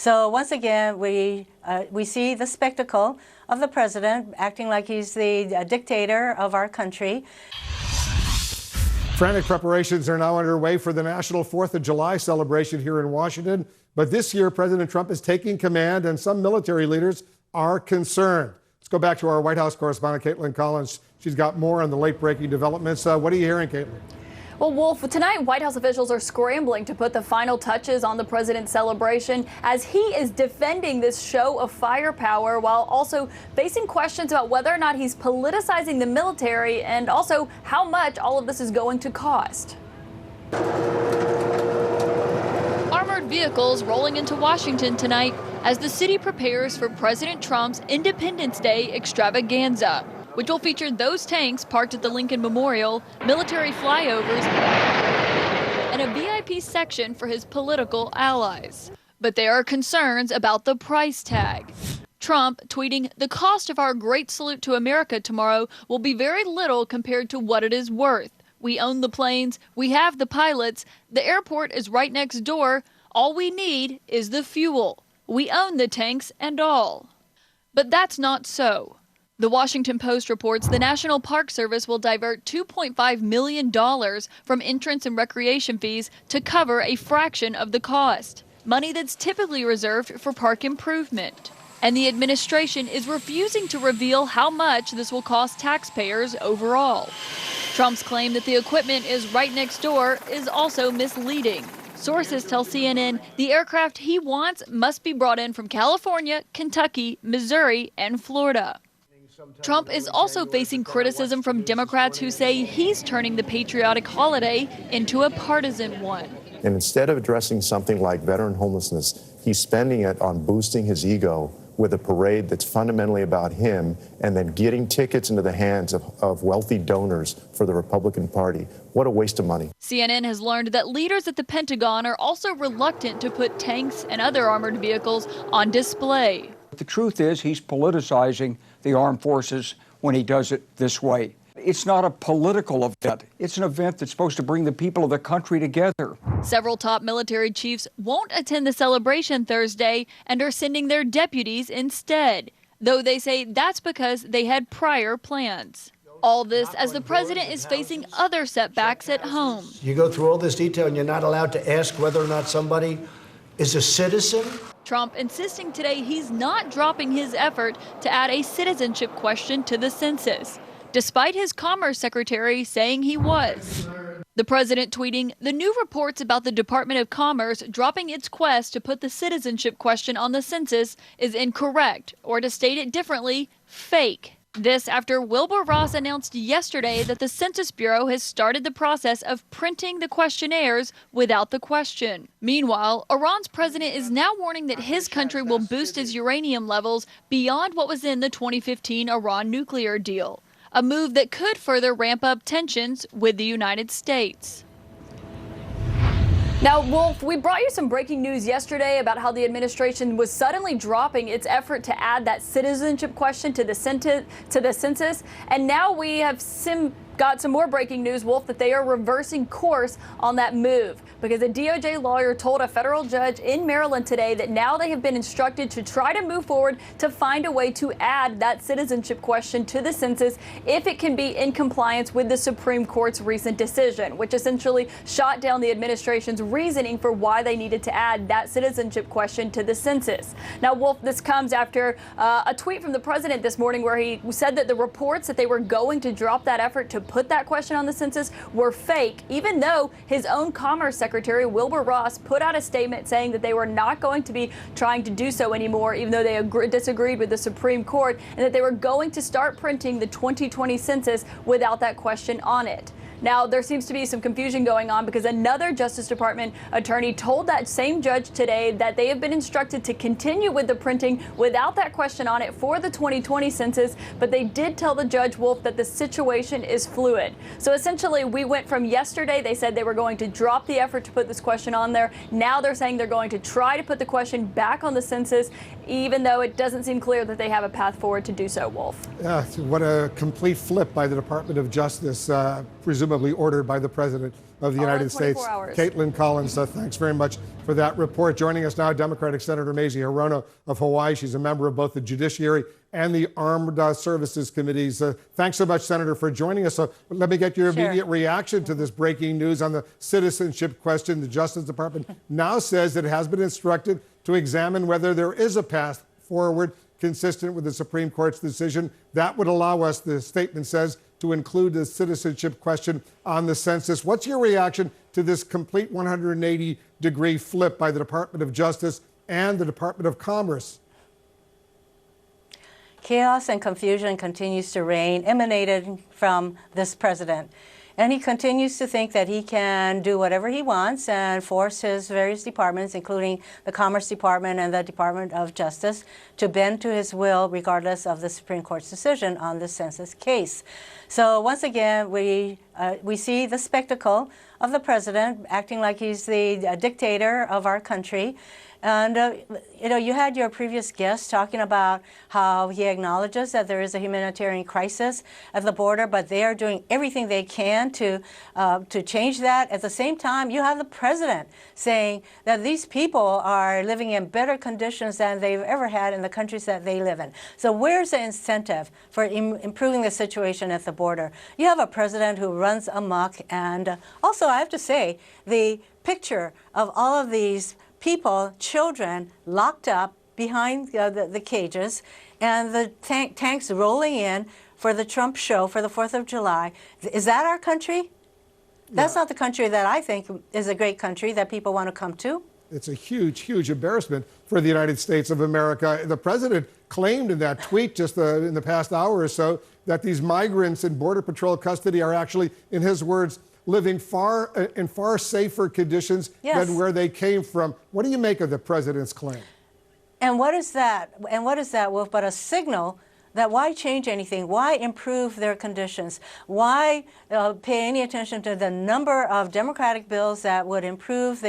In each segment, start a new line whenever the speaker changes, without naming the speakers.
So once again, we see the spectacle of the president acting like he's the dictator of our country.
Frantic preparations are now underway for the national 4th of July celebration here in Washington. But this year, President Trump is taking command, and some military leaders are concerned. Let's go back to our White House correspondent, Caitlin Collins. She's got more on the late-breaking developments. What are you hearing, Caitlin?
Well, Wolf, tonight White House officials are scrambling to put the final touches on the president's celebration as he is defending this show of firepower while also facing questions about whether or not he's politicizing the military and also how much all of this is going to cost. Armored vehicles rolling into Washington tonight as the city prepares for President Trump's Independence Day extravaganza, which will feature those tanks parked at the Lincoln Memorial, military flyovers, and a VIP section for his political allies. But there are concerns about the price tag. Trump tweeting, "The cost of our great salute to America tomorrow will be very little compared to what it is worth. We own the planes, we have the pilots, the airport is right next door. All we need is the fuel. We own the tanks and all." But that's not so. The Washington Post reports the National Park Service will divert $2.5 million from entrance and recreation fees to cover a fraction of the cost, money that's typically reserved for park improvement. And the administration is refusing to reveal how much this will cost taxpayers overall. Trump's claim that the equipment is right next door is also misleading. Sources tell CNN the aircraft he wants must be brought in from California, Kentucky, Missouri, and Florida. Trump is also facing criticism from Democrats who say he's turning the patriotic holiday into a partisan one.
And instead of addressing something like veteran homelessness, he's spending it on boosting his ego with a parade that's fundamentally about him and then getting tickets into the hands of wealthy donors for the Republican Party. What a waste of money.
CNN has learned that leaders at the Pentagon are also reluctant to put tanks and other armored vehicles on display.
The truth is he's politicizing the armed forces when he does it this way. It's not a political event. It's an event that's supposed to bring the people of the country together.
Several top military chiefs won't attend the celebration Thursday and are sending their deputies instead, though they say that's because they had prior plans. All this as the president is facing other setbacks at home.
You go through all this detail and you're not allowed to ask whether or not somebody is a citizen?
Trump insisting today he's not dropping his effort to add a citizenship question to the census, despite his Commerce Secretary saying he was. The president tweeting, "The new reports about the Department of Commerce dropping its quest to put the citizenship question on the census is incorrect, or to state it differently, fake." This after Wilbur Ross announced yesterday that the Census Bureau has started the process of printing the questionnaires without the question. Meanwhile, Iran's president is now warning that his country will boost its uranium levels beyond what was in the 2015 Iran nuclear deal, a move that could further ramp up tensions with the United States. Now, Wolf, we brought you some breaking news yesterday about how the administration was suddenly dropping its effort to add that citizenship question to the census. And now we have got some more breaking news, Wolf, that they are reversing course on that move because a DOJ lawyer told a federal judge in Maryland today that now they have been instructed to try to move forward to find a way to add that citizenship question to the census if it can be in compliance with the Supreme Court's recent decision, which essentially shot down the administration's reasoning for why they needed to add that citizenship question to the census. Now, Wolf, this comes after a tweet from the president this morning where he said that the reports that they were going to drop that effort to put that question on the census were fake, even though his own Commerce Secretary, Wilbur Ross, put out a statement saying that they were not going to be trying to do so anymore, even though they disagreed with the Supreme Court, and that they were going to start printing the 2020 census without that question on it. Now, there seems to be some confusion going on because another Justice Department attorney told that same judge today that they have been instructed to continue with the printing without that question on it for the 2020 census, but they did tell the judge, Wolf, that the situation is fluid. So essentially, we went from yesterday, they said they were going to drop the effort to put this question on there. Now they're saying they're going to try to put the question back on the census, even though it doesn't seem clear that they have a path forward to do so, Wolf.
Yeah, what a complete flip by the Department of Justice. Presumably presumably ordered by the President of the United States.
24 hours.
Caitlin Collins, thanks very much for that report. Joining us now, Democratic Senator Mazie Hirono of Hawaii. She's a member of both the Judiciary and the Armed Services Committees. Thanks so much, Senator, for joining us. So let me get your immediate reaction to this breaking news on the citizenship question. The Justice Department now says that it has been instructed to examine whether there is a path forward consistent with the Supreme Court's decision. That would allow us, the statement says, to include the citizenship question on the census. What's your reaction to this complete 180-degree flip by the Department of Justice and the Department of Commerce?
Chaos and confusion continues to reign, emanated from this president. And he continues to think that he can do whatever he wants and force his various departments, including the Commerce Department and the Department of Justice, to bend to his will regardless of the Supreme Court's decision on the census case. So once again, we see the spectacle of the president acting like he's the dictator of our country. And, you had your previous guest talking about how he acknowledges that there is a humanitarian crisis at the border, but they are doing everything they can to change that. At the same time, you have the president saying that these people are living in better conditions than they've ever had in the countries that they live in. So where's the incentive for improving the situation at the border? You have a president who runs amok, and also I have to say, the picture of all of these people, children, locked up behind the cages, and the tanks rolling in for the Trump show for the 4th of July. Is that our country? That's not the country that I think is a great country that people want to come to.
It's a huge, huge embarrassment for the United States of America. The president claimed in that tweet just in the past hour or so that these migrants in Border Patrol custody are actually, in his words, living in far safer conditions than where they came from. What do you make of the president's claim?
And what is that? And what is that, Wolf, but a signal that why change anything? Why improve their conditions? Why pay any attention to the number of Democratic bills that would improve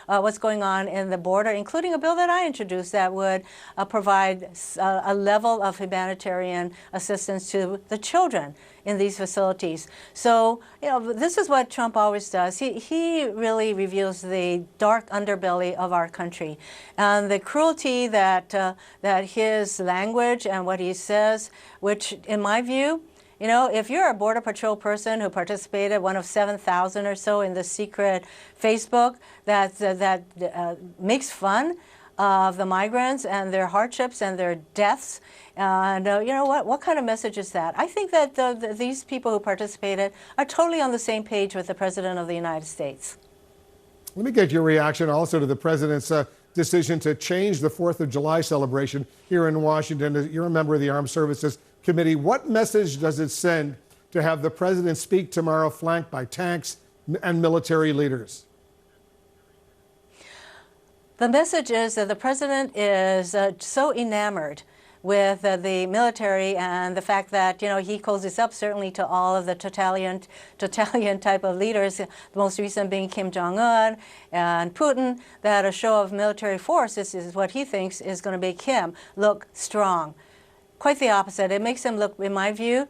what's going on in the border, including a bill that I introduced that would provide a level of humanitarian assistance to the children in these facilities. So, this is what Trump always does. He really reveals the dark underbelly of our country. And the cruelty that his language and what he says, which in my view, if you're a Border Patrol person who participated, one of 7,000 or so in the secret Facebook that makes fun of the migrants and their hardships and their deaths. And what kind of message is that? I think that these people who participated are totally on the same page with the President of the United States.
Let me get your reaction also to the president's decision to change the 4th of July celebration here in Washington. You're a member of the Armed Services Committee. What message does it send to have the president speak tomorrow flanked by tanks and military leaders?
The message is that the president is so enamored with the military and the fact that, he cozies up certainly to all of the totalitarian type of leaders, the most recent being Kim Jong-un and Putin, that a show of military force is what he thinks is going to make him look strong. Quite the opposite. It makes him look, in my view,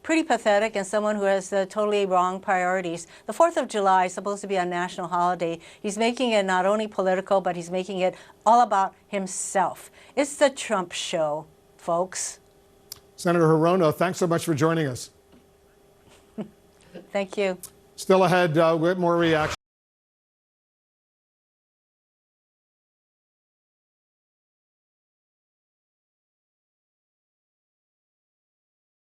pretty pathetic and someone who has totally wrong priorities. The 4th of July is supposed to be a national holiday. He's making it not only political, but he's making it all about himself. It's the Trump show, folks.
Senator Hirono, thanks so much for joining us.
Thank you.
Still ahead with more reaction.